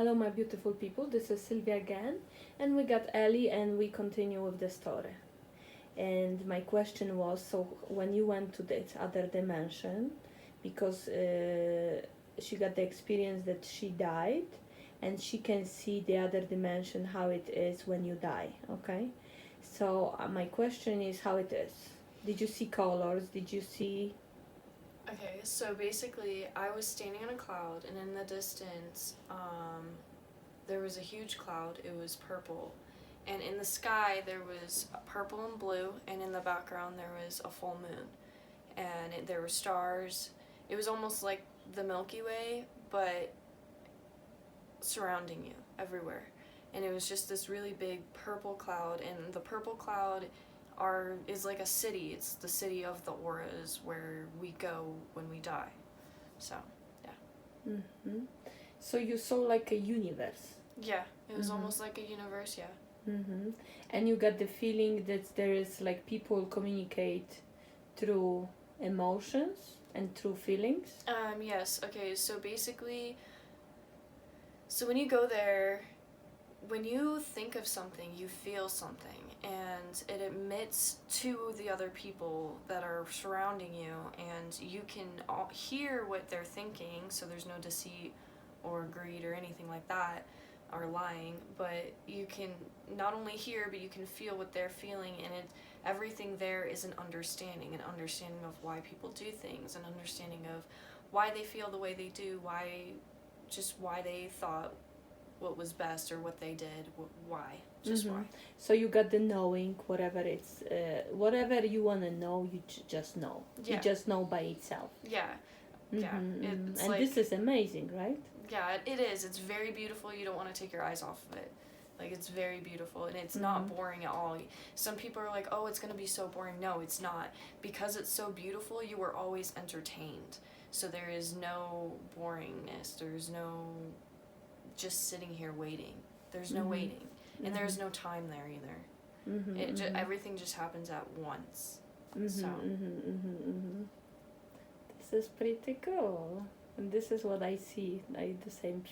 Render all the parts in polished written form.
Hello, my beautiful people. This is Sylvia again, and we got Ellie, and we continue with the story. And my question was: so when you went to this other dimension, because she got the experience that she died, and she can see the other dimension how it is when you die. Okay, so my question is how it is. Did you see colors? Did you see? Okay, so basically, I was standing on a cloud, and in the distance, there was a huge cloud. It was purple. And in the sky, there was purple and blue, and in the background, there was a full moon. And there were stars. It was almost like the Milky Way, but surrounding you everywhere. And it was just this really big purple cloud, and the purple cloud is like a city. It's the city of the auras where we go when we die. So, yeah. Mm-hmm. So you saw like a universe. Yeah, it was almost like a universe, yeah. Mm-hmm. And you got the feeling that there is like people communicate through emotions and through feelings. Yes. Okay. So basically, when you go there, when you think of something, you feel something, and it emits to the other people that are surrounding you, and you can all hear what they're thinking. So there's no deceit or greed or anything like that, or lying. But you can not only hear, but you can feel what they're feeling, and everything there is an understanding of why people do things, an understanding of why they feel the way they do, why they thought what was best or what they did, why, just why. So you got the knowing, whatever it's, whatever you want to know, you just know. Yeah. You just know by itself. Yeah. Yeah. And like, this is amazing, right? Yeah, it is. It's very beautiful. You don't want to take your eyes off of it. Like, it's very beautiful, and it's not boring at all. Some people are like, oh, it's going to be so boring. No, it's not. Because it's so beautiful, you are always entertained. So there is no boringness. There's no just sitting here waiting. There's no waiting. And there's no time there either. Everything just happens at once. So. This is pretty cool. And this is what I see, like the same.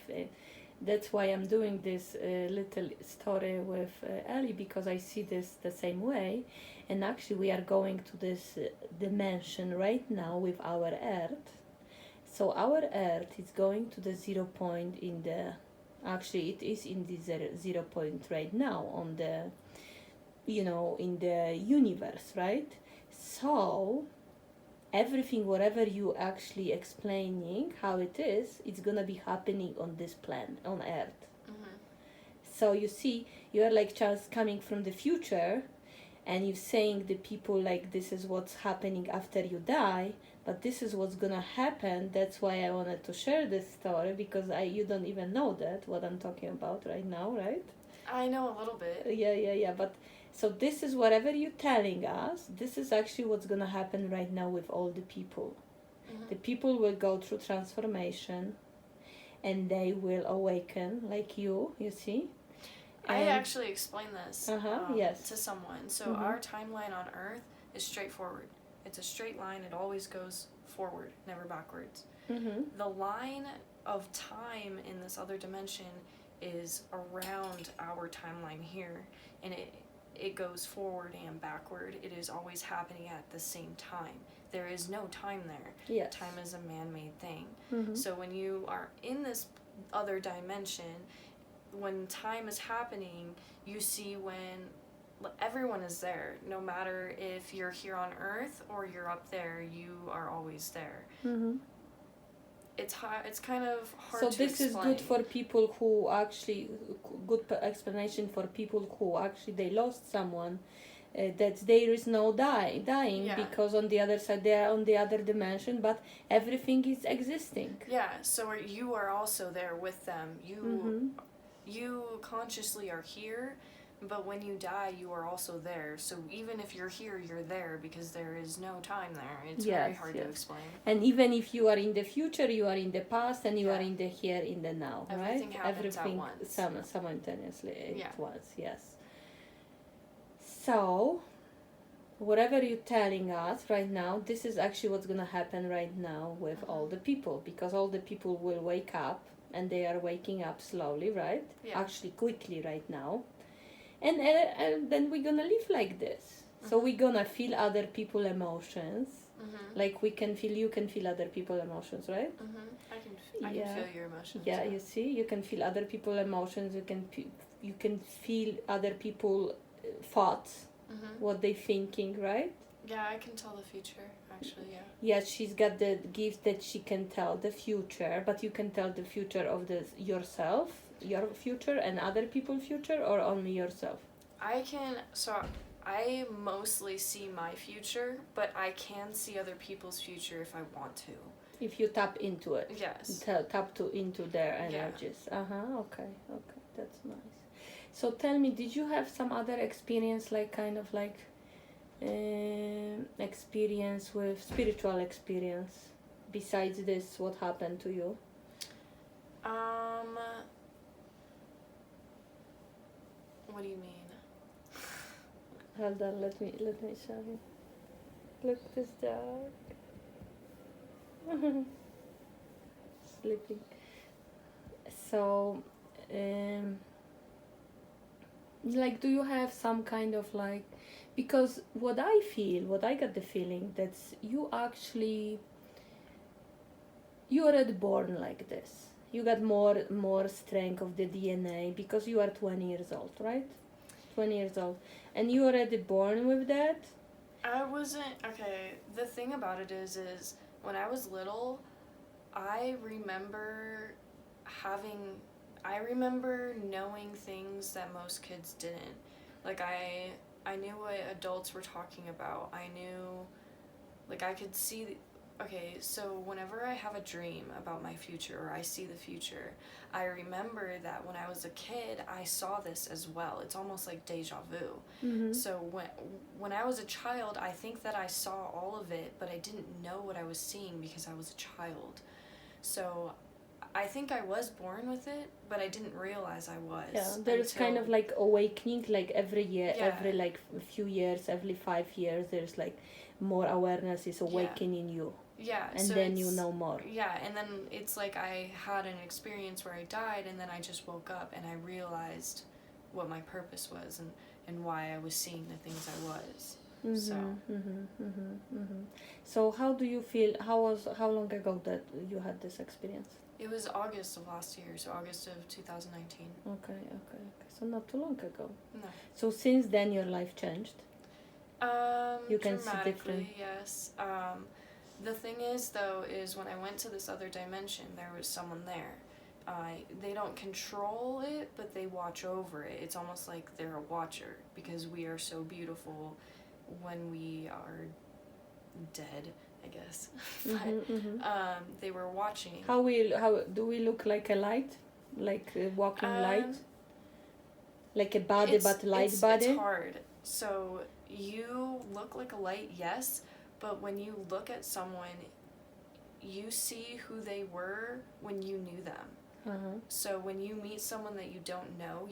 That's why I'm doing this little story with Ellie, because I see this the same way. And actually, we are going to this dimension right now with our Earth. So our Earth is going to the 0 point in the. Actually, it is in the 0 point right now on the, in the universe, right? So everything, whatever you actually explaining how it is, it's gonna be happening on this planet, on Earth. So you see, you are like just coming from the future, and you're saying the people like this is what's happening after you die, but this is what's gonna happen. That's why I wanted to share this story, because you don't even know that what I'm talking about right now, right? I know a little bit. Yeah. But so this is whatever you're telling us. This is actually what's gonna happen right now with all the people. The people will go through transformation, and they will awaken like you see. I actually explained this yes. to someone. So our timeline on Earth is straightforward. It's a straight line. It always goes forward, never backwards. The line of time in this other dimension is around our timeline here, and it goes forward and backward. It is always happening at the same time. There is no time there. Yes. Time is a man-made thing. So when you are in this other dimension, when time is happening, you see when everyone is there. No matter if you're here on Earth or you're up there, you are always there. It's kind of hard to explain. So this is good for people who actually, good explanation for people who actually they lost someone, that there is no dying because on the other side they are on the other dimension, but everything is existing. Yeah, so you are also there with them. You consciously are here, but when you die, you are also there. So even if you're here, you're there, because there is no time there. It's very hard to explain. And even if you are in the future, you are in the past, and you are in the here, in the now, everything right? Happens at once. Simultaneously at once, yes. So, whatever you're telling us right now, this is actually what's going to happen right now with all the people, because all the people will wake up and they are waking up slowly, right? Yeah. Actually, quickly right now. And then we're gonna live like this. So Mhm. we're gonna feel other people's emotions. Mhm. Like you can feel other people's emotions, right? Mhm. I can feel your emotions. Yeah, you see, you can feel other people's emotions. You can feel other people thoughts, Mhm. what they thinking, right? Yeah, I can tell the future. Actually, yeah. Yeah, she's got the gift that she can tell the future, but you can tell the future of yourself, your future, and other people's future, or only yourself. I can. So I mostly see my future, but I can see other people's future if I want to. If you tap into it. Yes. Into their energies. Okay, that's nice. So tell me, did you have some other experience, like kind of like experience with spiritual experience besides this? What happened to you? What do you mean? Hold on, let me show you. Look, this dog. Sleeping. So, like, do you have some kind of like, because what I got the feeling that you already born like this. You got more strength of the DNA because you are 20 years old, right? 20 years old, and you already born with that. I wasn't okay. The thing about it is when I was little, I remember having. I remember knowing things that most kids didn't. Like I knew what adults were talking about. I knew, like I could see. Okay, so whenever I have a dream about my future or I see the future, I remember that when I was a kid, I saw this as well. It's almost like deja vu. Mm-hmm. So when I was a child, I think that I saw all of it, but I didn't know what I was seeing because I was a child. So I think I was born with it, but I didn't realize I was. Yeah, there's kind of like awakening, like every year, Yeah. every like few years, every 5 years, there's like more awareness is awakening you. Yeah, and so then you know more. Yeah, and then it's like I had an experience where I died, and then I just woke up and I realized what my purpose was and why I was seeing the things I was. So how do you feel? How long ago that you had this experience? It was August of last year, so August of 2019. Okay. So not too long ago. No. So since then your life changed? You can see different. Dramatically, yes. The thing is, though, is when I went to this other dimension, there was someone there. They don't control it, but they watch over it. It's almost like they're a watcher because we are so beautiful when we are dead, I guess. But they were watching. How do we look like a light, like a walking light, like a body but light body? It's hard. So you look like a light, yes, but when you look at someone, you see who they were when you knew them. So when you meet someone that you don't know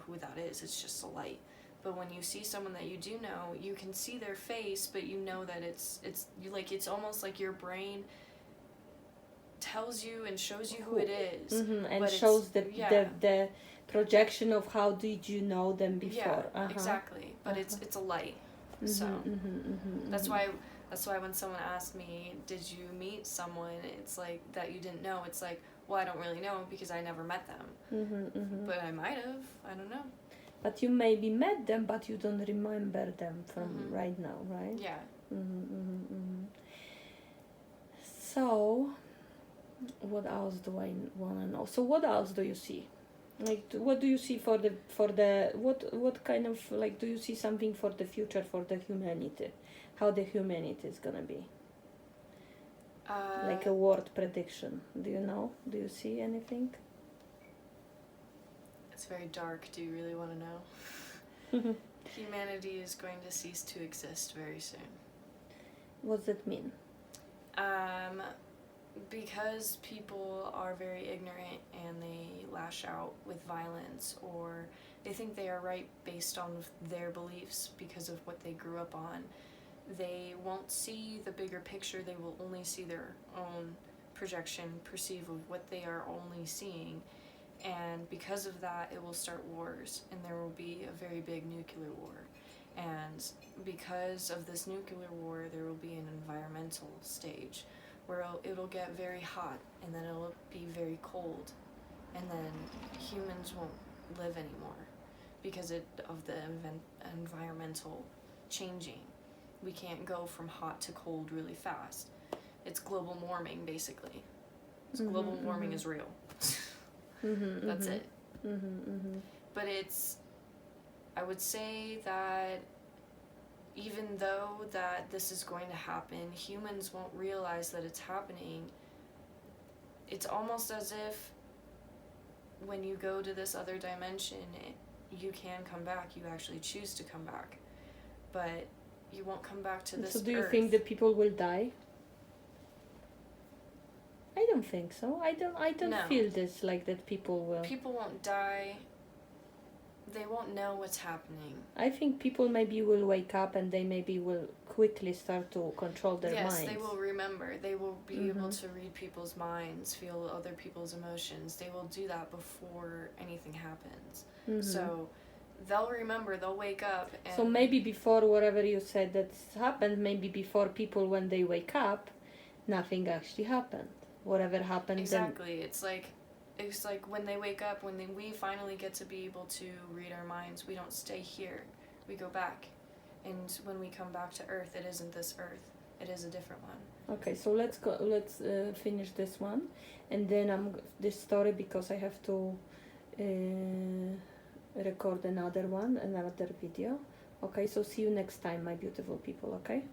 who that is. It's just a light. But when you see someone that you do know, you can see their face, but you know that it's almost like your brain tells you and shows you who it is. And shows the projection of how did you know them before. Yeah, exactly. But it's a light. So that's why when someone asked me, did you meet someone, it's like that you didn't know, it's like, well, I don't really know because I never met them. But I might have. I don't know. But you maybe met them, but you don't remember them from right now, right? Yeah. So, what else do I want to know? So, what else do you see? Like, what do you see for the what kind of, like, do you see something for the future for the humanity? How the humanity is gonna be? Like a word prediction. Do you know? Do you see anything? It's very dark. Do you really want to know? Humanity is going to cease to exist very soon. What does that mean? Because people are very ignorant and they lash out with violence, or they think they are right based on their beliefs because of what they grew up on. They won't see the bigger picture. They will only see their own projection perceive of what they are only seeing, and because of that it will start wars, and there will be a very big nuclear war. And because of this nuclear war, there will be an environmental stage where it'll get very hot, and then it'll be very cold, and then humans won't live anymore because of the environmental changing. We can't go from hot to cold really fast. It's global warming, basically. Global warming is real. That's it. But I would say that even though that this is going to happen, humans won't realize that it's happening. It's almost as if when you go to this other dimension, you can come back. You actually choose to come back. But you won't come back to this So do you earth. think that people will die? I don't think so. I don't No. feel this like that people will. People won't die. They won't know what's happening. I think people maybe will wake up and they maybe will quickly start to control their minds. Yes, they will remember. They will be able to read people's minds, feel other people's emotions. They will do that before anything happens. So they'll remember, they'll wake up. And so maybe before whatever you said that's happened, maybe before people when they wake up, nothing actually happened. Whatever happened. Exactly. It's like when they wake up, when we finally get to be able to read our minds, we don't stay here. We go back. And when we come back to Earth, it isn't this Earth. It is a different one. Okay, so let's go. Let's finish this one, and then this story because I have to record another one, another video. Okay, so see you next time, my beautiful people. Okay.